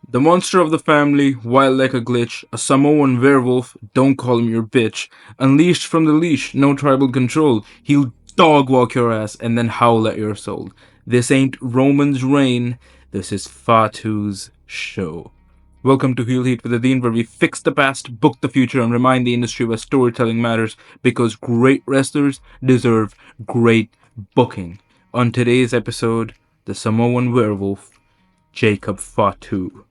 The monster of the family, wild like a glitch, a Samoan werewolf, don't call him your bitch. Unleashed from the leash, no tribal control. He'll dog walk your ass and then howl at your soul. This ain't Roman's reign, this is Fatu's show. Welcome to Heel Heat with Adeen, where we fix the past, book the future, and remind the industry where storytelling matters because great wrestlers deserve great booking. On today's episode, the Samoan Werewolf, Jacob Fatu.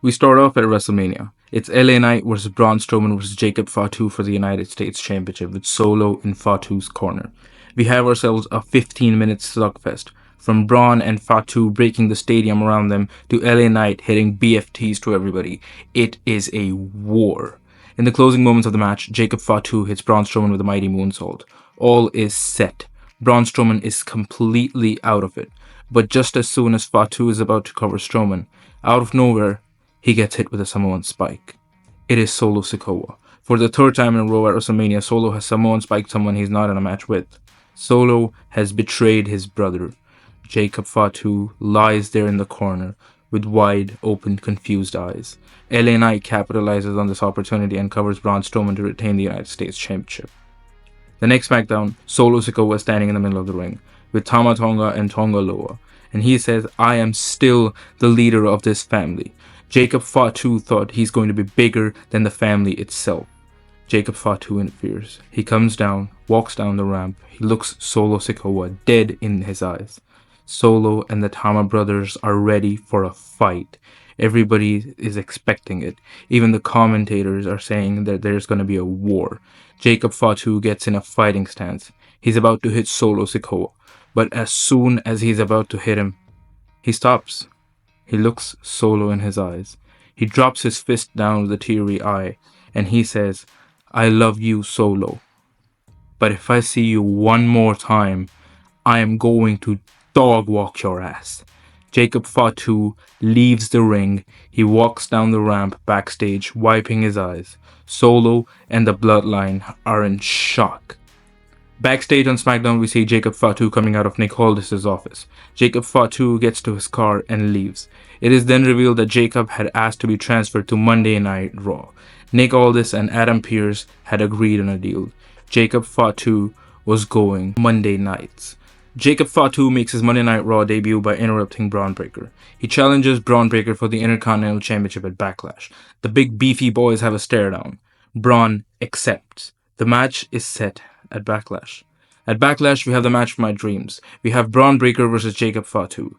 We start off at WrestleMania. It's LA Knight versus Braun Strowman versus Jacob Fatu for the United States Championship with Solo in Fatu's corner. We have ourselves a 15-minute slugfest, from Braun and Fatu breaking the stadium around them to LA Knight hitting BFTs to everybody. It is a war. In the closing moments of the match, Jacob Fatu hits Braun Strowman with a mighty moonsault. All is set. Braun Strowman is completely out of it. But just as soon as Fatu is about to cover Strowman, out of nowhere, he gets hit with a Samoan spike. It is Solo Sikoa. For the third time in a row at WrestleMania, Solo has Samoan spiked someone he's not in a match with. Solo has betrayed his brother. Jacob Fatu lies there in the corner with wide open, confused eyes. LA Knight capitalizes on this opportunity and covers Braun Strowman to retain the United States Championship. The next SmackDown, Solo Sikoa is standing in the middle of the ring with Tama Tonga and Tonga Loa, and he says, "I am still the leader of this family." Jacob Fatu thought he's going to be bigger than the family itself. Jacob Fatu interferes. He comes down, walks down the ramp. He looks Solo Sikoa dead in his eyes. Solo and the Tama brothers are ready for a fight. Everybody is expecting it. Even the commentators are saying that there's going to be a war. Jacob Fatu gets in a fighting stance. He's about to hit Solo Sikoa. But as soon as he's about to hit him, he stops. He looks Solo in his eyes. He drops his fist down with a teary eye, and he says, "I love you, Solo. But if I see you one more time, I am going to dog walk your ass." Jacob Fatu leaves the ring. He walks down the ramp backstage, wiping his eyes. Solo and the Bloodline are in shock. Backstage on SmackDown, we see Jacob Fatu coming out of Nick Aldis' office. Jacob Fatu gets to his car and leaves. It is then revealed that Jacob had asked to be transferred to Monday Night Raw. Nick Aldis and Adam Pearce had agreed on a deal. Jacob Fatu was going Monday nights. Jacob Fatu makes his Monday Night Raw debut by interrupting Bron Breakker. He challenges Bron Breakker for the Intercontinental Championship at Backlash. The big beefy boys have a stare down. Bron accepts. The match is set at Backlash. At Backlash, we have the match of my dreams. We have Bron Breakker versus Jacob Fatu.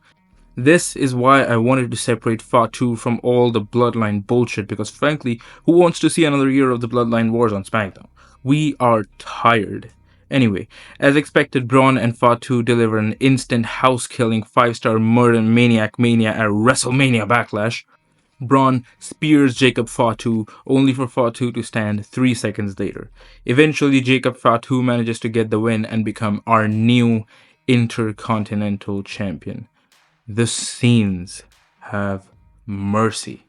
This is why I wanted to separate Fatu from all the Bloodline bullshit, because frankly, who wants to see another year of the Bloodline wars on SmackDown? We are tired. Anyway, as expected, Braun and Fatu deliver an instant house-killing 5-star murder maniac mania at WrestleMania Backlash. Braun spears Jacob Fatu, only for Fatu to stand 3 seconds later. Eventually, Jacob Fatu manages to get the win and become our new Intercontinental Champion. The scenes have mercy.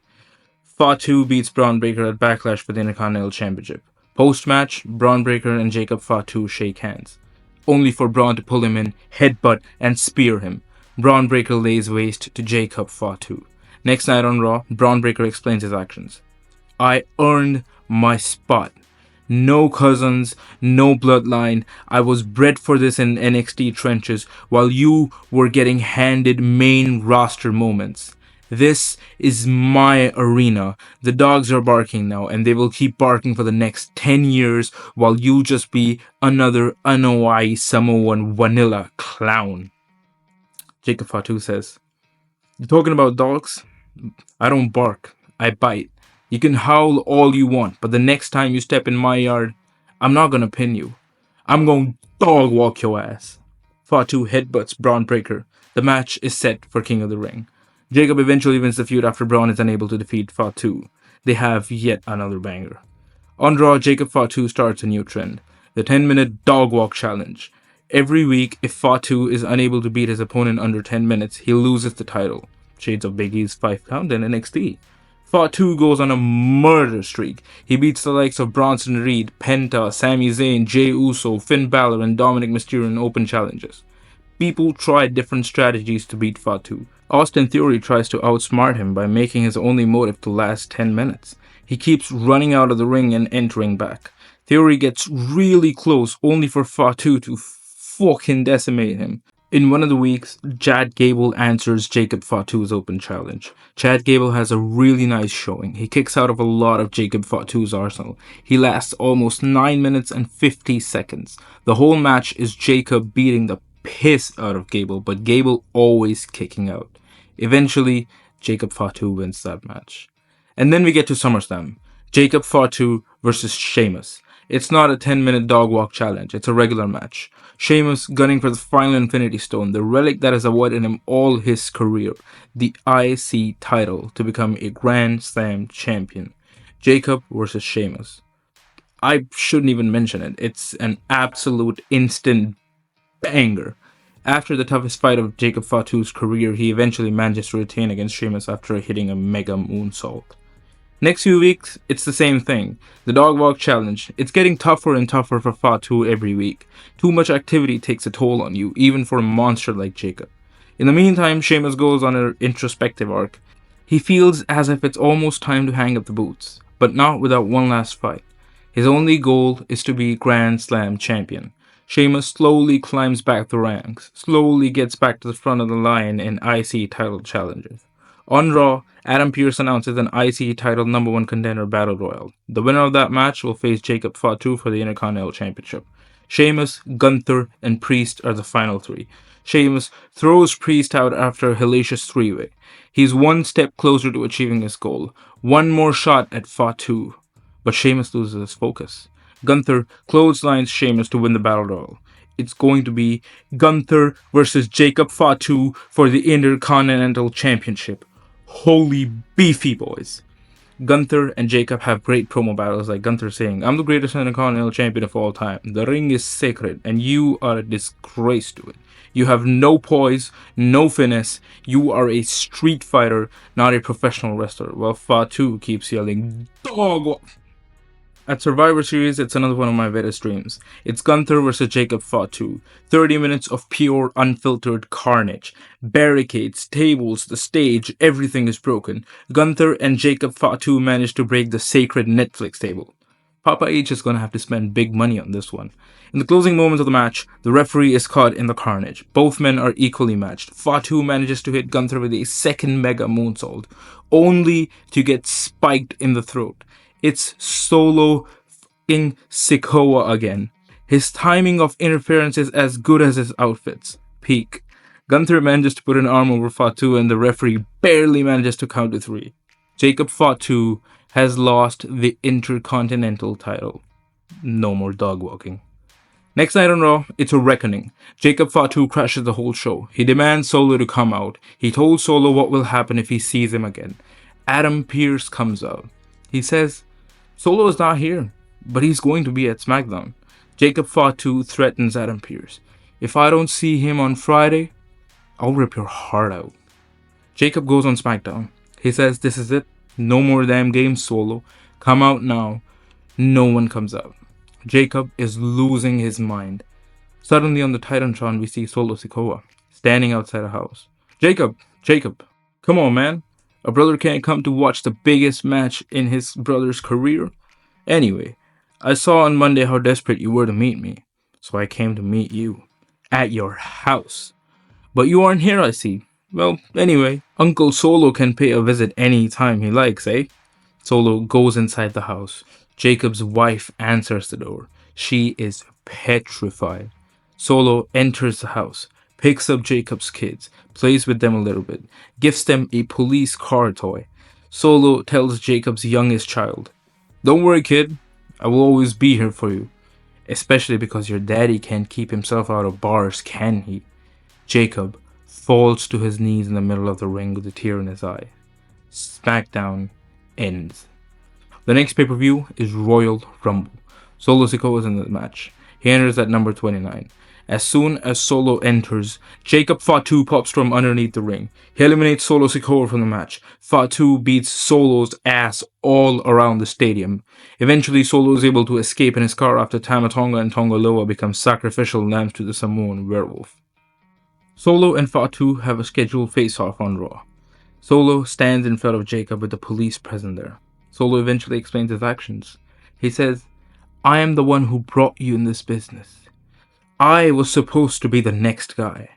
Fatu beats Bron Breakker at Backlash for the Intercontinental Championship. Post-match, Bron Breakker and Jacob Fatu shake hands, only for Braun to pull him in, headbutt, and spear him. Bron Breakker lays waste to Jacob Fatu. Next night on Raw, Bron Breakker explains his actions. "I earned my spot. No cousins, no bloodline. I was bred for this in NXT trenches while you were getting handed main roster moments. This is my arena. The dogs are barking now, and they will keep barking for the next 10 years while you'll just be another Anoa'i Samoan vanilla clown." Jacob Fatu says, "You talking about dogs? I don't bark, I bite. You can howl all you want, but the next time you step in my yard, I'm not gonna pin you. I'm gonna dog walk your ass." Fatu headbutts Bron Breakker. The match is set for King of the Ring. Jacob eventually wins the feud after Braun is unable to defeat Fatu. They have yet another banger. On Raw, Jacob Fatu starts a new trend, the 10-minute dog walk challenge. Every week, if Fatu is unable to beat his opponent under 10 minutes, he loses the title. Shades of Big E's 5 count in NXT. Fatu goes on a murder streak. He beats the likes of Bronson Reed, Penta, Sami Zayn, Jey Uso, Finn Balor, and Dominic Mysterio in open challenges. People try different strategies to beat Fatu. Austin Theory tries to outsmart him by making his only motive to last 10 minutes. He keeps running out of the ring and entering back. Theory gets really close only for Fatu to fucking decimate him. In one of the weeks, Chad Gable answers Jacob Fatu's open challenge. Chad Gable has a really nice showing. He kicks out of a lot of Jacob Fatu's arsenal. He lasts almost 9 minutes and 50 seconds. The whole match is Jacob beating the piss out of Gable, but Gable always kicking out. Eventually, Jacob Fatu wins that match. And then we get to SummerSlam. Jacob Fatu versus Sheamus. It's not a 10-minute dog walk challenge, it's a regular match. Sheamus gunning for the final Infinity Stone, the relic that has avoided him all his career, the IC title to become a Grand Slam champion. Jacob versus Sheamus. I shouldn't even mention it, it's an absolute instant banger. After the toughest fight of Jacob Fatu's career, he eventually manages to retain against Sheamus after hitting a mega moonsault. Next few weeks, it's the same thing. The dog walk challenge. It's getting tougher and tougher for Fatu every week. Too much activity takes a toll on you, even for a monster like Jacob. In the meantime, Sheamus goes on an introspective arc. He feels as if it's almost time to hang up the boots, but not without one last fight. His only goal is to be Grand Slam champion. Sheamus slowly climbs back the ranks, slowly gets back to the front of the line in IC title challenges. On Raw, Adam Pearce announces an IC title number 1 contender battle royal. The winner of that match will face Jacob Fatu for the Intercontinental Championship. Sheamus, Gunther, and Priest are the final 3. Sheamus throws Priest out after a hellacious 3-way. He's one step closer to achieving his goal. One more shot at Fatu. But Sheamus loses his focus. Gunther clotheslines Sheamus to win the battle royal. It's going to be Gunther versus Jacob Fatu for the Intercontinental Championship. Holy beefy, boys. Gunther and Jacob have great promo battles, like Gunther saying, "I'm the greatest Intercontinental Champion of all time. The ring is sacred and you are a disgrace to it. You have no poise, no finesse. You are a street fighter, not a professional wrestler." While Fatu keeps yelling, "Dog!" At Survivor Series, it's another one of my wettest dreams. It's Gunther versus Jacob Fatu. 30 minutes of pure, unfiltered carnage. Barricades, tables, the stage, everything is broken. Gunther and Jacob Fatu manage to break the sacred Netflix table. Papa H is going to have to spend big money on this one. In the closing moments of the match, the referee is caught in the carnage. Both men are equally matched. Fatu manages to hit Gunther with a second mega moonsault, only to get spiked in the throat. It's Solo Sikoa again. His timing of interference is as good as his outfits. Peak. Gunther manages to put an arm over Fatu and the referee barely manages to count to 3. Jacob Fatu has lost the Intercontinental title. No more dog walking. Next night on Raw, it's a reckoning. Jacob Fatu crashes the whole show. He demands Solo to come out. He told Solo what will happen if he sees him again. Adam Pearce comes out. He says, Solo is not here, but he's going to be at SmackDown. Jacob Fatu threatens Adam Pearce. If I don't see him on Friday, I'll rip your heart out. Jacob goes on SmackDown. He says, this is it. No more damn games, Solo. Come out now. No one comes out. Jacob is losing his mind. Suddenly on the Titantron, we see Solo Sikoa standing outside a house. Jacob, come on, man. A brother can't come to watch the biggest match in his brother's career. Anyway, I saw on Monday how desperate you were to meet me, so I came to meet you at your house. But you aren't here, I see. Well, anyway, Uncle Solo can pay a visit any time he likes, eh? Solo goes inside the house. Jacob's wife answers the door. She is petrified. Solo enters the house, picks up Jacob's kids, plays with them a little bit, gifts them a police car toy. Solo tells Jacob's youngest child, don't worry, kid, I will always be here for you. Especially because your daddy can't keep himself out of bars, can he? Jacob falls to his knees in the middle of the ring with a tear in his eye. SmackDown ends. The next pay-per-view is Royal Rumble. Solo Sikoa is in the match. He enters at number 29. As soon as Solo enters, Jacob Fatu pops from underneath the ring. He eliminates Solo Sikoa from the match. Fatu beats Solo's ass all around the stadium. Eventually, Solo is able to escape in his car after Tama Tonga and Tonga Loa become sacrificial lambs to the Samoan Werewolf. Solo and Fatu have a scheduled face-off on Raw. Solo stands in front of Jacob with the police present there. Solo eventually explains his actions. He says, "I am the one who brought you in this business. I was supposed to be the next guy.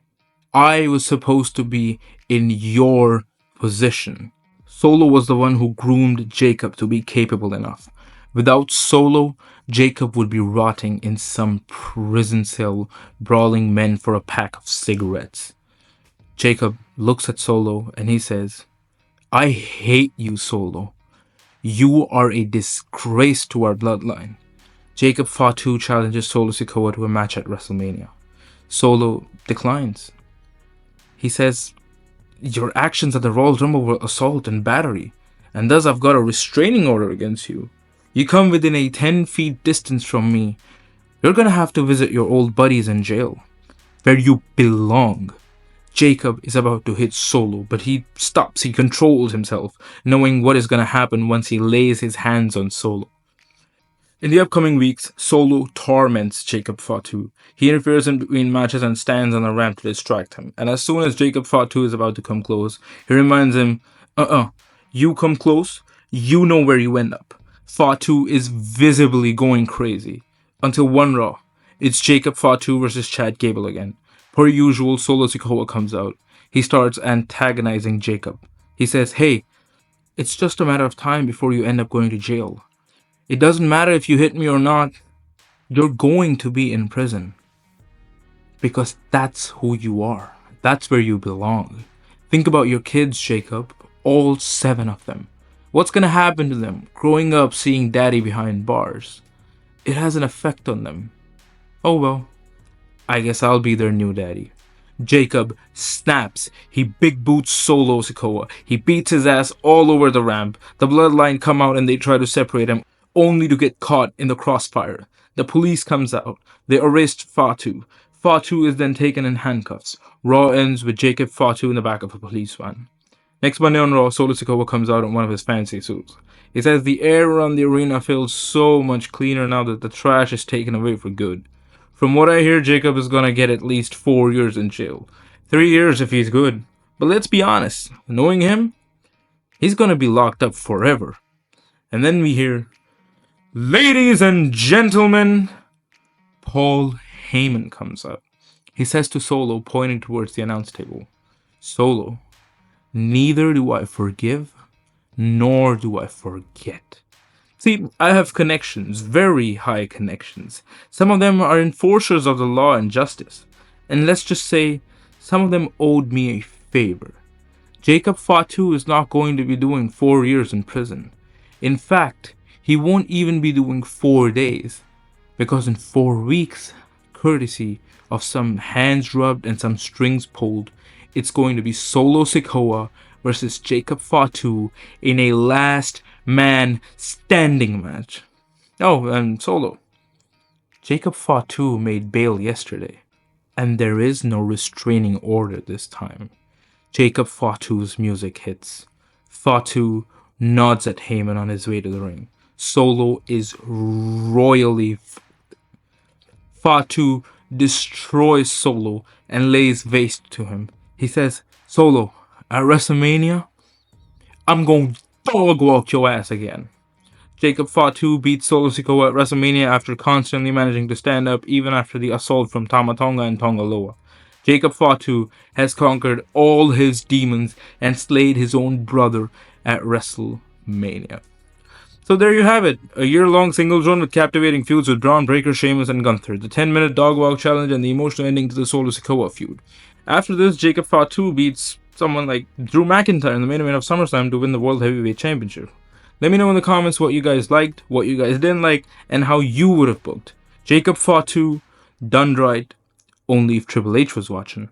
I was supposed to be in your position. Solo was the one who groomed Jacob to be capable enough. Without Solo, Jacob would be rotting in some prison cell, brawling men for a pack of cigarettes." Jacob looks at Solo and he says, "I hate you, Solo. You are a disgrace to our bloodline." Jacob Fatu challenges Solo Sikoa to a match at WrestleMania. Solo declines. He says, "Your actions at the Royal Rumble were assault and battery, and thus I've got a restraining order against you. You come within a 10 feet distance from me, you're gonna have to visit your old buddies in jail, where you belong." Jacob is about to hit Solo, but he stops. He controls himself, knowing what is gonna happen once he lays his hands on Solo. In the upcoming weeks, Solo torments Jacob Fatu. He interferes in between matches and stands on the ramp to distract him. And as soon as Jacob Fatu is about to come close, he reminds him, you come close, you know where you end up. Fatu is visibly going crazy. Until one Raw, it's Jacob Fatu versus Chad Gable again. Per usual, Solo Sikoa comes out. He starts antagonizing Jacob. He says, "Hey, it's just a matter of time before you end up going to jail. It doesn't matter if you hit me or not. You're going to be in prison. Because that's who you are. That's where you belong. Think about your kids, Jacob. All 7 of them. What's going to happen to them growing up seeing daddy behind bars? It has an effect on them. Oh well, I guess I'll be their new daddy." Jacob snaps. He big boots Solo Sikoa. He beats his ass all over the ramp. The bloodline come out and they try to separate him, only to get caught in the crossfire. The police comes out. They arrest Fatu. Fatu is then taken in handcuffs. Raw ends with Jacob Fatu in the back of a police van. Next Monday on Raw, Solo Sikoa comes out in one of his fancy suits. He says the air around the arena feels so much cleaner now that the trash is taken away for good. From what I hear, Jacob is gonna get at least 4 years in jail. 3 years if he's good. But let's be honest, knowing him, he's gonna be locked up forever. And then we hear, "Ladies and gentlemen," Paul Heyman comes out. He says to Solo, pointing towards the announce table, "Solo, neither do I forgive, nor do I forget." See, I have connections, very high connections. Some of them are enforcers of the law and justice. And let's just say, some of them owed me a favor. Jacob Fatu is not going to be doing 4 years in prison. In fact, he won't even be doing 4 days. Because in 4 weeks, courtesy of some hands rubbed and some strings pulled, it's going to be Solo Sikoa versus Jacob Fatu in a last man standing match. Oh, and Solo. Jacob Fatu made bail yesterday, and there is no restraining order this time. Jacob Fatu's music hits. Fatu nods at Heyman on his way to the ring. Solo is royally Fatu destroys Solo and lays waste to him. He says, "Solo, at WrestleMania, I'm going to dog walk your ass again." Jacob Fatu beats Solo Sikoa at WrestleMania after constantly managing to stand up even after the assault from Tama Tonga and Tongaloa. Jacob Fatu has conquered all his demons and slayed his own brother at WrestleMania. So there you have it, a year-long singles run with captivating feuds with Bron Breakker, Sheamus, and Gunther, the 10-minute dog walk challenge, and the emotional ending to the Solo Sikoa feud. After this, Jacob Fatu beats someone like Drew McIntyre in the main event of SummerSlam to win the World Heavyweight Championship. Let me know in the comments what you guys liked, what you guys didn't like, and how you would have booked Jacob Fatu done right, only if Triple H was watching.